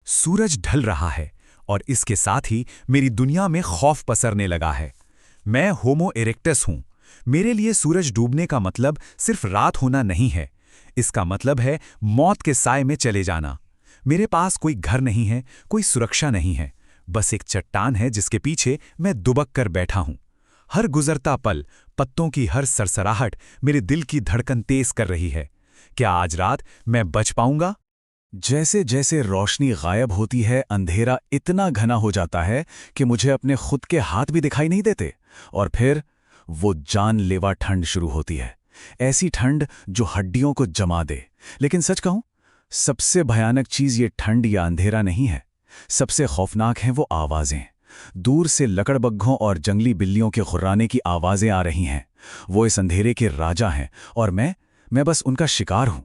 सूरज ढल रहा है और इसके साथ ही मेरी दुनिया में खौफ पसरने लगा है। मैं होमो इरेक्टस हूं। मेरे लिए सूरज डूबने का मतलब सिर्फ रात होना नहीं है। इसका मतलब है मौत के साए में चले जाना। मेरे पास कोई घर नहीं है, कोई सुरक्षा नहीं है। बस एक चट्टान है जिसके पीछे मैं दुबक कर बैठा हूं। हर गुजरता पल, पत्तों की हर सरसराहट मेरे दिल की धड़कन तेज कर रही है। क्या आज रात मैं बच पाऊंगा? जैसे जैसे रोशनी गायब होती है, अंधेरा इतना घना हो जाता है कि मुझे अपने खुद के हाथ भी दिखाई नहीं देते। और फिर वो जानलेवा ठंड शुरू होती है। ऐसी ठंड जो हड्डियों को जमा दे। लेकिन सच कहूं, सबसे भयानक चीज ये ठंड या अंधेरा नहीं है। सबसे खौफनाक हैं वो आवाजें। दूर से लकड़बग्घों और जंगली बिल्लियों के खुर्राने की आवाजें आ रही हैं। वो इस अंधेरे के राजा हैं और मैं बस उनका शिकार हूं।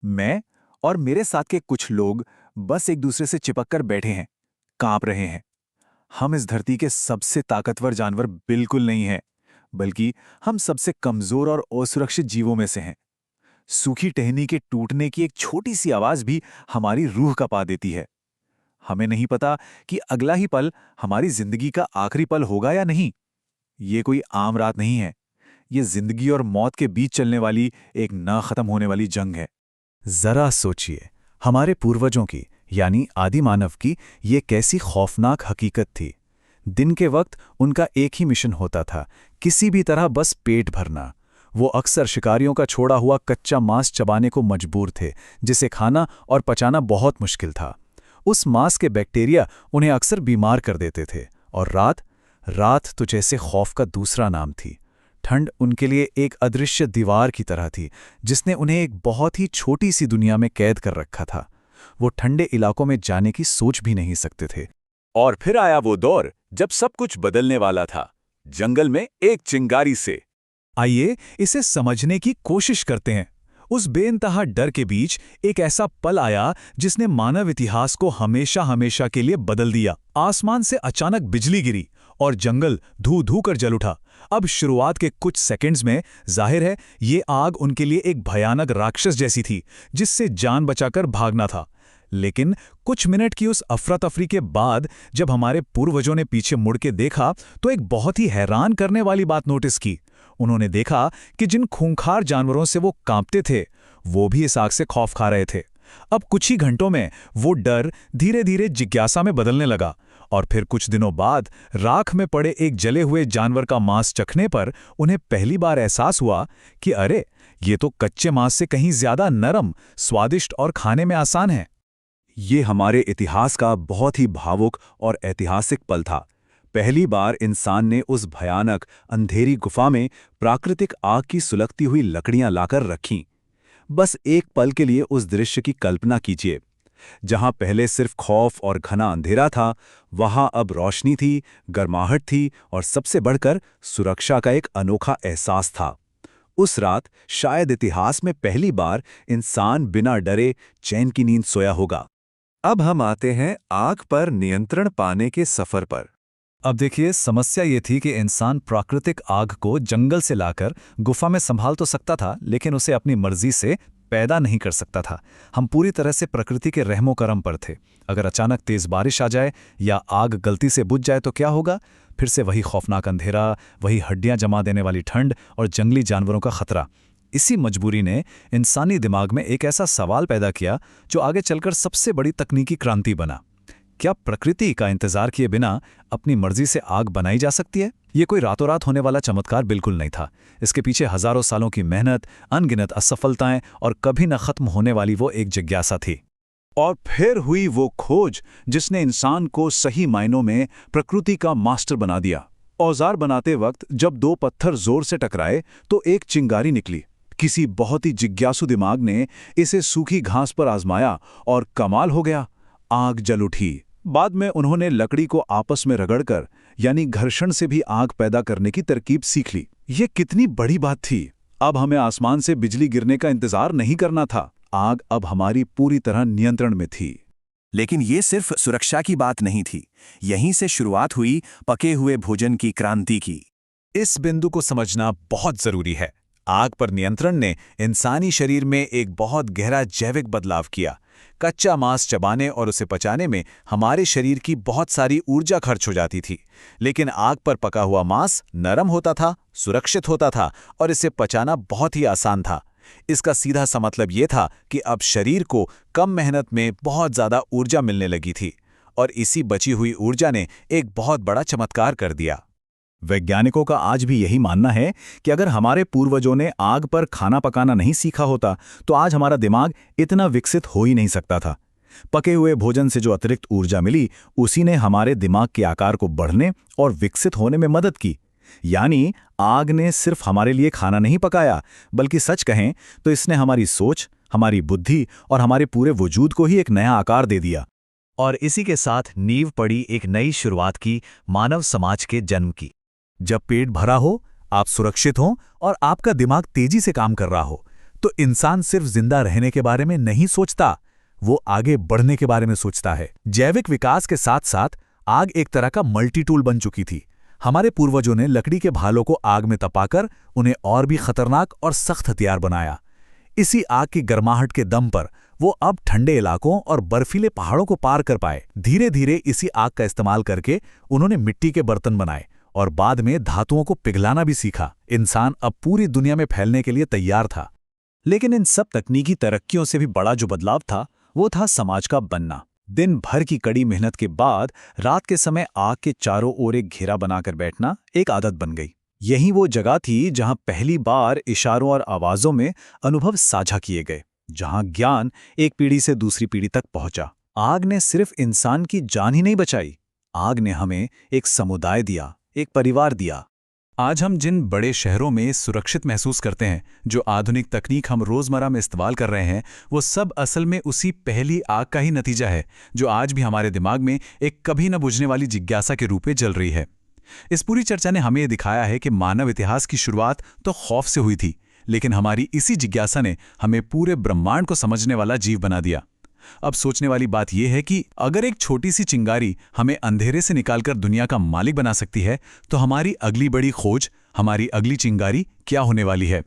मैं और मेरे साथ के कुछ लोग बस एक दूसरे से चिपक कर बैठे हैं, कांप रहे हैं। हम इस धरती के सबसे ताकतवर जानवर बिल्कुल नहीं हैं, बल्कि हम सबसे कमजोर और असुरक्षित जीवों में से हैं। सूखी टहनी के टूटने की एक छोटी सी आवाज भी हमारी रूह कपा देती है। हमें नहीं पता कि अगला ही पल हमारी जिंदगी का आखिरी पल होगा या नहीं। ये कोई आम रात नहीं है। ये जिंदगी और मौत के बीच चलने वाली एक ना खत्म होने वाली जंग है। जरा सोचिए, हमारे पूर्वजों की यानी आदि मानव की ये कैसी खौफनाक हकीकत थी। दिन के वक्त उनका एक ही मिशन होता था, किसी भी तरह बस पेट भरना। वो अक्सर शिकारियों का छोड़ा हुआ कच्चा मांस चबाने को मजबूर थे, जिसे खाना और पचाना बहुत मुश्किल था। उस मांस के बैक्टीरिया उन्हें अक्सर बीमार कर देते थे। और रात तो जैसे खौफ का दूसरा नाम थी। ठंड उनके लिए एक अदृश्य दीवार की तरह थी, जिसने उन्हें एक बहुत ही छोटी सी दुनिया में कैद कर रखा था। वो ठंडे इलाकों में जाने की सोच भी नहीं सकते थे। और फिर आया वो दौर जब सब कुछ बदलने वाला था, जंगल में एक चिंगारी से। आइए इसे समझने की कोशिश करते हैं। उस बेइंतहा डर के बीच एक ऐसा पल आया जिसने मानव इतिहास को हमेशा हमेशा के लिए बदल दिया। आसमान से अचानक बिजली गिरी और जंगल धू धू कर जल उठा। अब शुरुआत के कुछ सेकंड्स में जाहिर है ये आग उनके लिए एक भयानक राक्षस जैसी थी, जिससे जान बचाकर भागना था। लेकिन कुछ मिनट की उस अफरा तफरी के बाद जब हमारे पूर्वजों ने पीछे मुड़ के देखा तो एक बहुत ही हैरान करने वाली बात नोटिस की। उन्होंने देखा कि जिन खूंखार जानवरों से वो कांपते थे, वो भी इस आग से खौफ खा रहे थे। अब कुछ ही घंटों में वो डर धीरे धीरे जिज्ञासा में बदलने लगा। और फिर कुछ दिनों बाद राख में पड़े एक जले हुए जानवर का मांस चखने पर उन्हें पहली बार एहसास हुआ कि अरे, ये तो कच्चे मांस से कहीं ज्यादा नरम, स्वादिष्ट और खाने में आसान है। ये हमारे इतिहास का बहुत ही भावुक और ऐतिहासिक पल था। पहली बार इंसान ने उस भयानक अंधेरी गुफा में प्राकृतिक आग की सुलगती हुई लकड़ियां लाकर रखीं। बस एक पल के लिए उस दृश्य की कल्पना कीजिए। जहां पहले सिर्फ खौफ और घना अंधेरा था, वहां अब रोशनी थी, गर्माहट थी और सबसे बढ़कर सुरक्षा का एक अनोखा एहसास था। उस रात शायद इतिहास में पहली बार इंसान बिना डरे चैन की नींद सोया होगा। अब हम आते हैं आग पर नियंत्रण पाने के सफर पर। अब देखिए, समस्या ये थी कि इंसान प्राकृतिक आग को जंगल से लाकर गुफा में संभाल तो सकता था, लेकिन उसे अपनी मर्जी से पैदा नहीं कर सकता था। हम पूरी तरह से प्रकृति के रहमो करम पर थे। अगर अचानक तेज बारिश आ जाए या आग गलती से बुझ जाए तो क्या होगा? फिर से वही खौफनाक अंधेरा, वही हड्डियां जमा देने वाली ठंड और जंगली जानवरों का खतरा। इसी मजबूरी ने इंसानी दिमाग में एक ऐसा सवाल पैदा किया जो आगे चलकर सबसे बड़ी तकनीकी क्रांति बना। क्या प्रकृति का इंतजार किए बिना अपनी मर्जी से आग बनाई जा सकती है? ये कोई रातों रात होने वाला चमत्कार बिल्कुल नहीं था। इसके पीछे हजारों सालों की मेहनत, अनगिनत असफलताएं और कभी न खत्म होने वाली वो एक जिज्ञासा थी। और फिर हुई वो खोज जिसने इंसान को सही मायनों में प्रकृति का मास्टर बना दिया। औजार बनाते वक्त जब दो पत्थर जोर से टकराए तो एक चिंगारी निकली। किसी बहुत ही जिज्ञासु दिमाग ने इसे सूखी घास पर आजमाया और कमाल हो गया, आग जल उठी। बाद में उन्होंने लकड़ी को आपस में रगड़कर यानी घर्षण से भी आग पैदा करने की तरकीब सीख ली। ये कितनी बड़ी बात थी। अब हमें आसमान से बिजली गिरने का इंतजार नहीं करना था। आग अब हमारी पूरी तरह नियंत्रण में थी। लेकिन ये सिर्फ सुरक्षा की बात नहीं थी। यहीं से शुरुआत हुई पके हुए भोजन की क्रांति की। इस बिंदु को समझना बहुत जरूरी है। आग पर नियंत्रण ने इंसानी शरीर में एक बहुत गहरा जैविक बदलाव किया। कच्चा मांस चबाने और उसे पचाने में हमारे शरीर की बहुत सारी ऊर्जा खर्च हो जाती थी, लेकिन आग पर पका हुआ मांस नरम होता था, सुरक्षित होता था और इसे पचाना बहुत ही आसान था। इसका सीधा सा मतलब ये था कि अब शरीर को कम मेहनत में बहुत ज़्यादा ऊर्जा मिलने लगी थी, और इसी बची हुई ऊर्जा ने एक बहुत बड़ा चमत्कार कर दिया। वैज्ञानिकों का आज भी यही मानना है कि अगर हमारे पूर्वजों ने आग पर खाना पकाना नहीं सीखा होता तो आज हमारा दिमाग इतना विकसित हो ही नहीं सकता था। पके हुए भोजन से जो अतिरिक्त ऊर्जा मिली, उसी ने हमारे दिमाग के आकार को बढ़ने और विकसित होने में मदद की। यानी आग ने सिर्फ हमारे लिए खाना नहीं पकाया, बल्कि सच कहें तो इसने हमारी सोच, हमारी बुद्धि और हमारे पूरे वजूद को ही एक नया आकार दे दिया। और इसी के साथ नींव पड़ी एक नई शुरुआत की, मानव समाज के जन्म की। जब पेट भरा हो, आप सुरक्षित हों और आपका दिमाग तेजी से काम कर रहा हो, तो इंसान सिर्फ जिंदा रहने के बारे में नहीं सोचता, वो आगे बढ़ने के बारे में सोचता है। जैविक विकास के साथ साथ आग एक तरह का मल्टी टूल बन चुकी थी। हमारे पूर्वजों ने लकड़ी के भालों को आग में तपाकर उन्हें और भी खतरनाक और सख्त हथियार बनाया। इसी आग की गर्माहट के दम पर वो अब ठंडे इलाकों और बर्फीले पहाड़ों को पार कर पाए। धीरे धीरे इसी आग का इस्तेमाल करके उन्होंने मिट्टी के बर्तन बनाए और बाद में धातुओं को पिघलाना भी सीखा। इंसान अब पूरी दुनिया में फैलने के लिए तैयार था। लेकिन इन सब तकनीकी तरक्कियों से भी बड़ा जो बदलाव था, वो था समाज का बनना। दिन भर की कड़ी मेहनत के बाद रात के समय आग के चारों ओर एक घेरा बनाकर बैठना एक आदत बन गई। यही वो जगह थी जहां पहली बार इशारों और आवाजों में अनुभव साझा किए गए, जहां ज्ञान एक पीढ़ी से दूसरी पीढ़ी तक पहुंचा। आग ने सिर्फ इंसान की जान ही नहीं बचाई, आग ने हमें एक समुदाय दिया, एक परिवार दिया। आज हम जिन बड़े शहरों में सुरक्षित महसूस करते हैं, जो आधुनिक तकनीक हम रोजमर्रा में इस्तेमाल कर रहे हैं, वो सब असल में उसी पहली आग का ही नतीजा है, जो आज भी हमारे दिमाग में एक कभी न बुझने वाली जिज्ञासा के रूप में जल रही है। इस पूरी चर्चा ने हमें दिखाया है कि मानव इतिहास की शुरुआत तो खौफ से हुई थी, लेकिन हमारी इसी जिज्ञासा ने हमें पूरे ब्रह्मांड को समझने वाला जीव बना दिया। अब सोचने वाली बात यह है कि अगर एक छोटी सी चिंगारी हमें अंधेरे से निकालकर दुनिया का मालिक बना सकती है, तो हमारी अगली बड़ी खोज, हमारी अगली चिंगारी क्या होने वाली है।